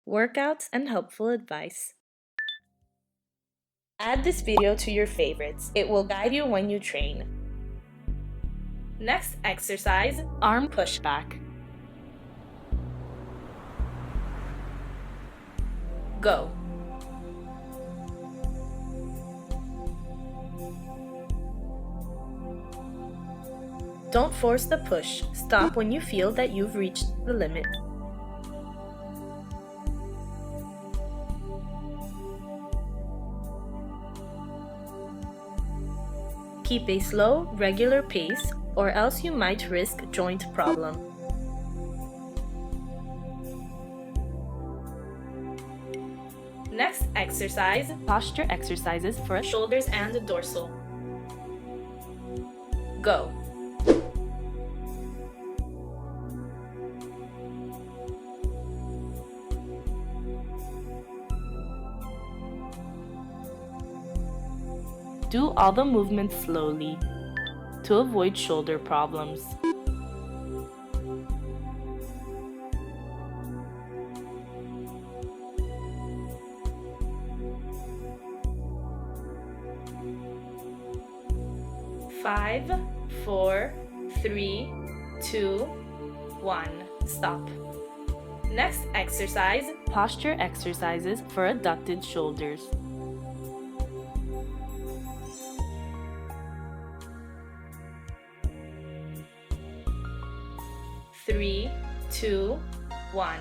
workouts, and helpful advice. Add this video to your favorites. It will guide you when you train. Next exercise, arm pushback. Go. Don't force the push. Stop when you feel that you've reached the limit. Keep a slow, regular pace, or else you might risk joint problem. Next exercise, posture exercises for shoulders and the dorsal. Go. Do all the movements slowly to avoid shoulder problems. Five, 4, 3, 2, 1. Stop. Next exercise, posture exercises for abducted shoulders. Three, 2, 1,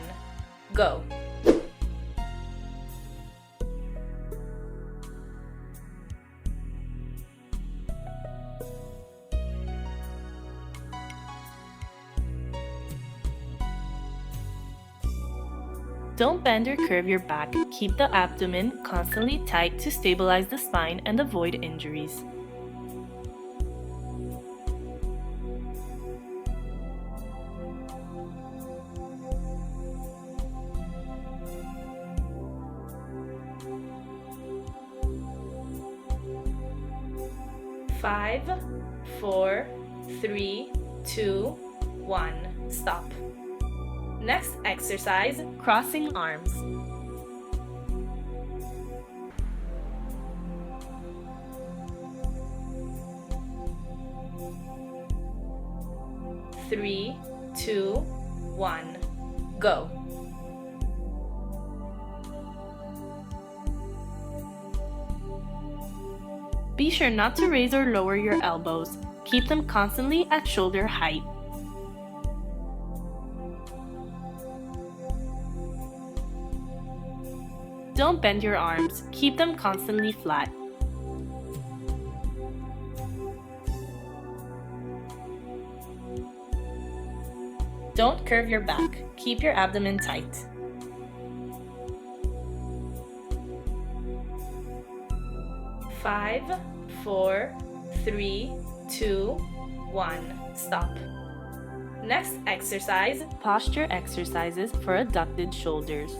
go. Don't bend or curve your back. Keep the abdomen constantly tight to stabilize the spine and avoid injuries. Five, 4, 3, 2, 1. Stop. Next exercise, crossing arms. Three, 2, 1, go. Be sure not to raise or lower your elbows. Keep them constantly at shoulder height. Don't bend your arms. Keep them constantly flat. Don't curve your back. Keep your abdomen tight. Five, 4, 3, 2, 1. Stop. Next exercise, posture exercises for abducted shoulders.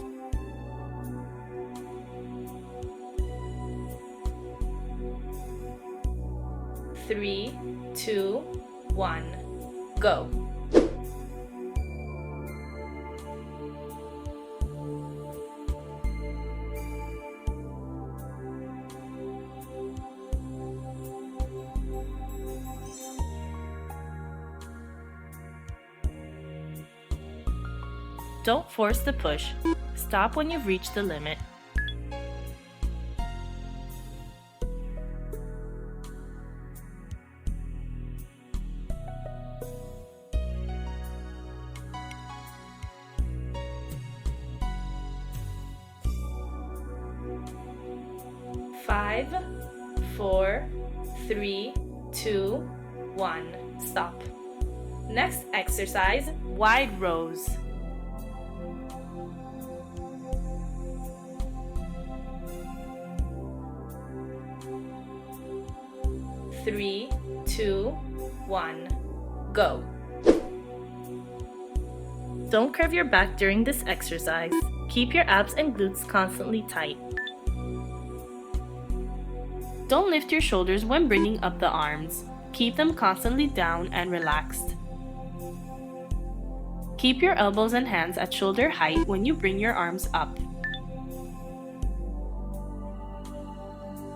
Three, 2, 1, go. Don't force the push. Stop when you've reached the limit. Five, 4, 3, 2, 1. Stop. Next exercise, wide rows. Three, 2, 1, go. Don't curve your back during this exercise. Keep your abs and glutes constantly tight. Don't lift your shoulders when bringing up the arms. Keep them constantly down and relaxed. Keep your elbows and hands at shoulder height when you bring your arms up.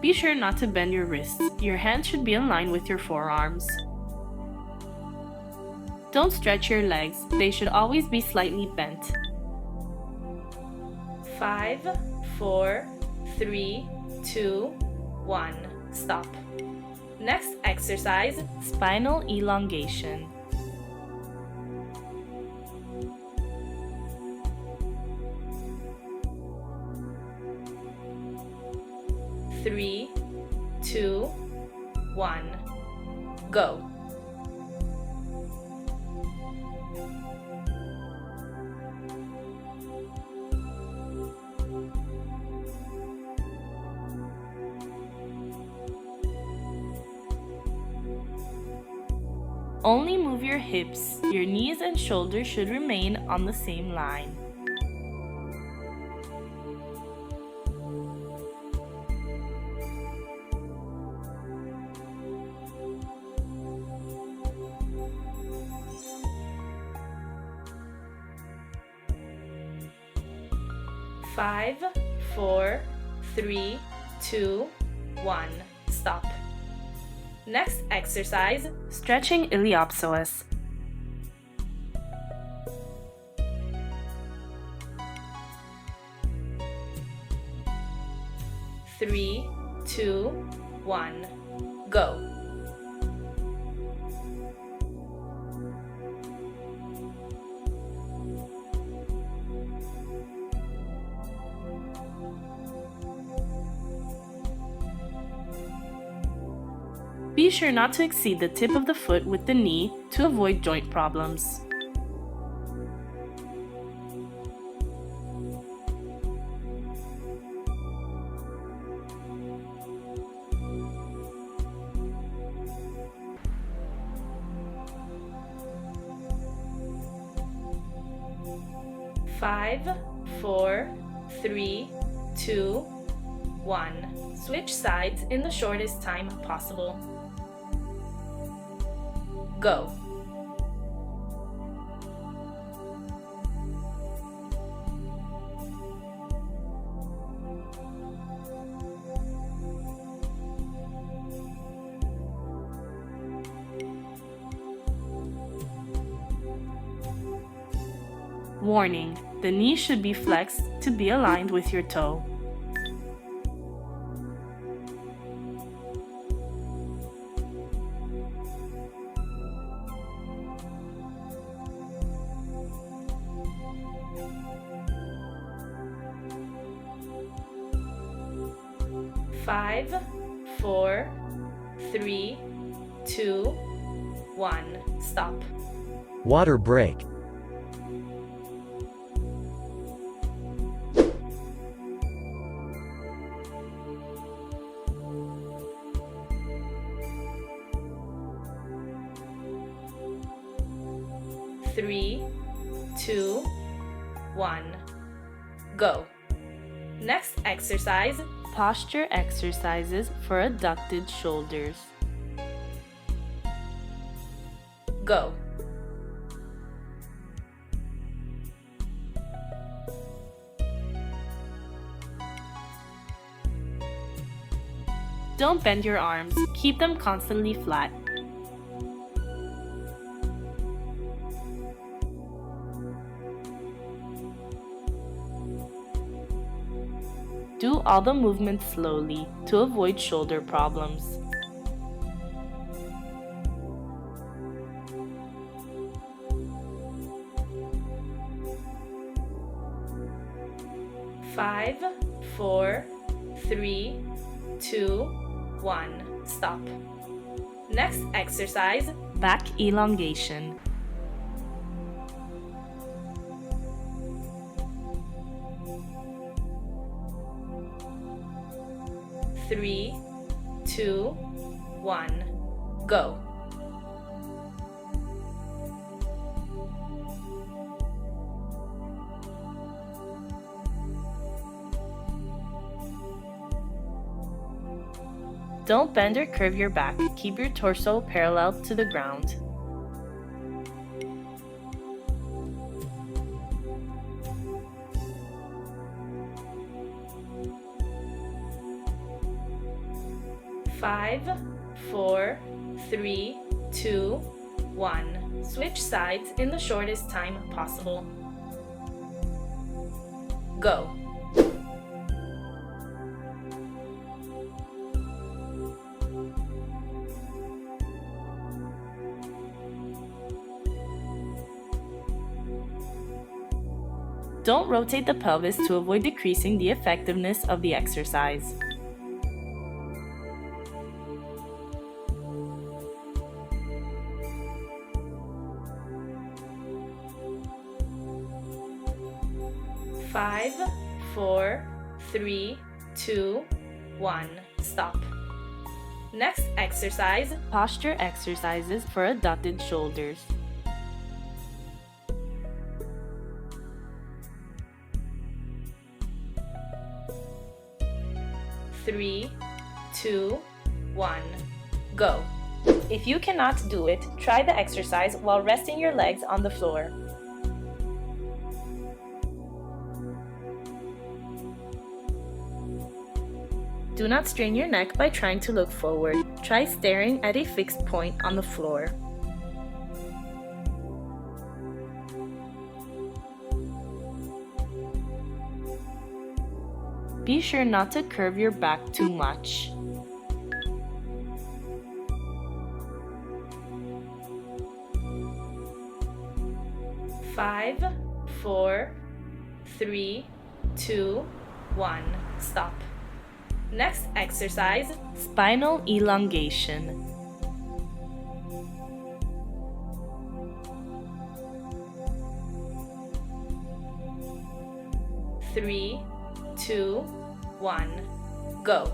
Be sure not to bend your wrists. Your hands should be in line with your forearms. Don't stretch your legs. They should always be slightly bent. 5, 4, 3, 2, 1. Stop. Next exercise, spinal elongation. 3, 2, 1. Go. Only move your hips. Your knees and shoulders should remain on the same line. Five, 4, 3, 2, 1. Stop. Next exercise, stretching Iliopsoas. 3, 2, 1. Go. Be sure not to exceed the tip of the foot with the knee to avoid joint problems. Five, 4, 3, 2, 1. Switch sides in the shortest time possible. Go. Warning: the knee should be flexed to be aligned with your toe. Five, 4, 3, 2, 1. Stop. Water break. Three, 2, 1. Go. Next exercise, posture exercises for abducted shoulders. Go. Don't bend your arms. Keep them constantly flat. Do all the movements slowly to avoid shoulder problems. Five, 4, 3, 2, 1. Stop. Next exercise, back elongation. 3, 2, 1. Go. Don't bend or curve your back. Keep your torso parallel to the ground. 5, 4, 3, 2, 1. Switch sides in the shortest time possible. Go. Don't rotate the pelvis to avoid decreasing the effectiveness of the exercise. Five, 4, 3, 2, 1. Stop. Next exercise, posture exercises for abducted shoulders. Three, 2, 1. Go. If you cannot do it, try the exercise while resting your legs on the floor. Do not strain your neck by trying to look forward. Try staring at a fixed point on the floor. Be sure not to curve your back too much. Five, 4, 3, 2, 1. Stop. Next exercise, spinal elongation. Three, 2, 1. Go.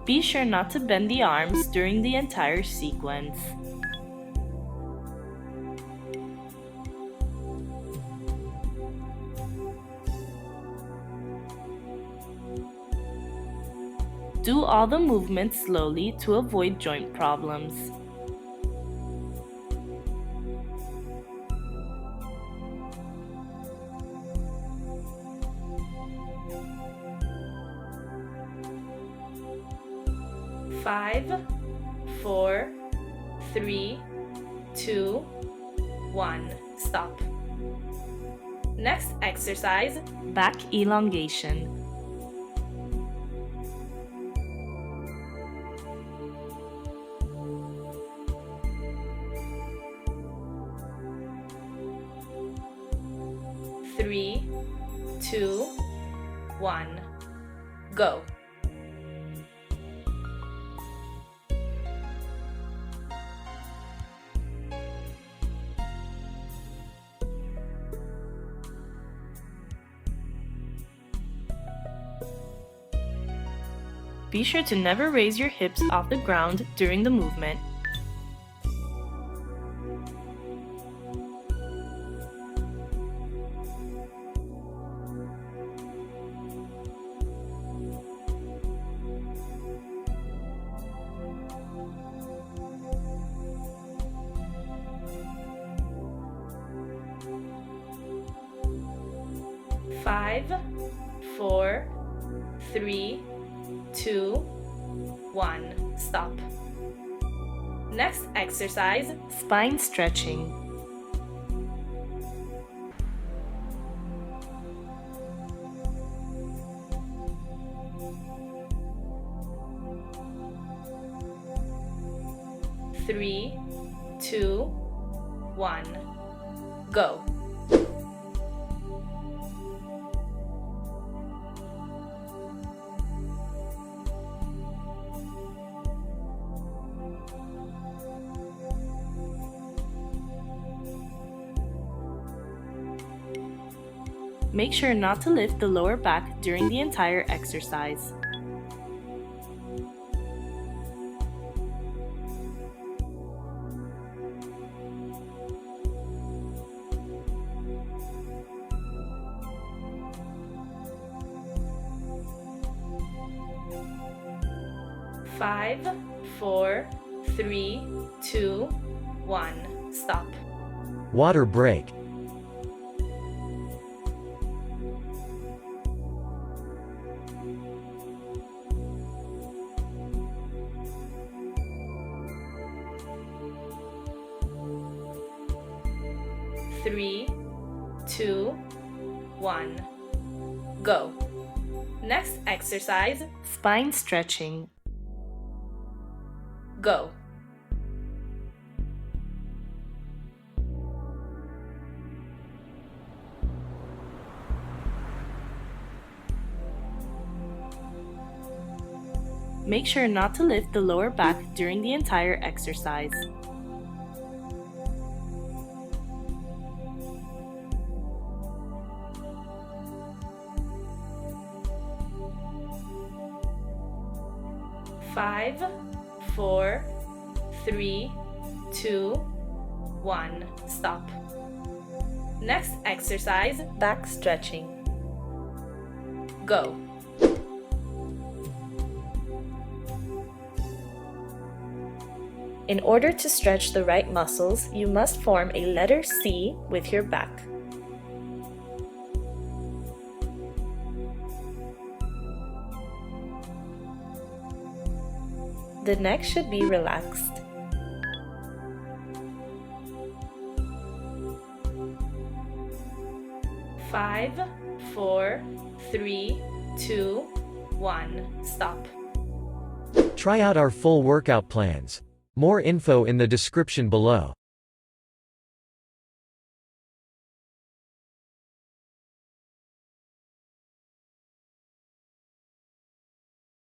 Be sure not to bend the arms during the entire sequence. Do all the movements slowly to avoid joint problems. Five, 4, 3, 2, 1. Stop. Next exercise, back elongation. Three, 2, 1. Go. Be sure to never raise your hips off the ground during the movement. Five, 4, 3, 2, 1. Stop. Next exercise, spine stretching. Three, 2, 1. Go. Make sure not to lift the lower back during the entire exercise. Five, 4, 3, 2, 1. Stop. Water break. 3, 2, 1, go. Next exercise, spine stretching. Go. Make sure not to lift the lower back during the entire exercise. Five, 4, 3, 2, 1, stop. Next exercise, back stretching. Go. In order to stretch the right muscles, you must form a letter C with your back. The neck should be relaxed. Five, 4, 3, 2, 1, stop. Try out our full workout plans. More info in the description below.